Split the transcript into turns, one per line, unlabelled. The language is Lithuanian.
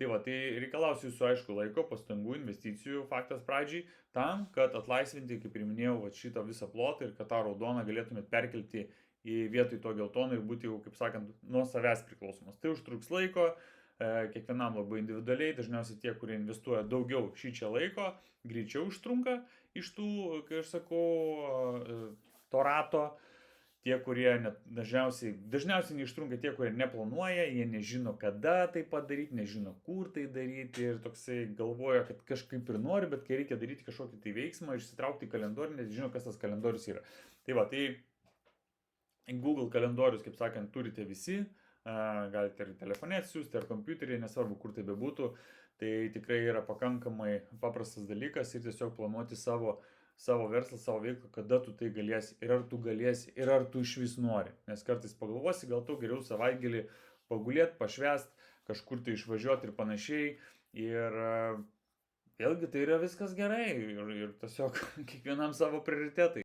Tai va, tai reikalaus jūsų, aišku, laiko, pastangų, investicijų faktas pradžiai, tam, kad atlaisvinti, kaip ir minėjau, va, šitą visą plotą ir kad tą raudoną galėtumėt perkelti į vietoj to geltono ir būti jau, kaip sakant, nuo savęs priklausomas. Tai užtruks laiko, kiekvienam labai individualiai, dažniausiai tie, kurie investuoja daugiau šičia laiko, greičiau užtrunka iš tų, kai aš sakau, to rato. Tie, kurie dažniausiai neištrunka tie, kurie neplanuoja, jie nežino, kada tai padaryti, nežino, kur tai daryti ir toksai galvoja, kad kažkaip ir nori, bet kai reikia daryti kažkokį tai veiksmą, išsitraukti į kalendorių, nežino, kas tas kalendorius yra. Tai va, tai Google kalendorius, kaip sakant, turite visi, galite ir telefone atsiųsti, ar kompiuterį, nesvarbu, kur tai bebūtų. Tai tikrai yra pakankamai paprastas dalykas ir tiesiog planuoti savo verslą, savo veiklą, kada tu tai galėsi ir ar tu iš vis nori. Nes kartais pagalvosi, gal tu geriau savaitgalį pagulėti, pašvest, kažkur tai išvažiuoti ir panašiai. Ir vėlgi tai yra viskas gerai ir tiesiog kiekvienam savo prioritetai.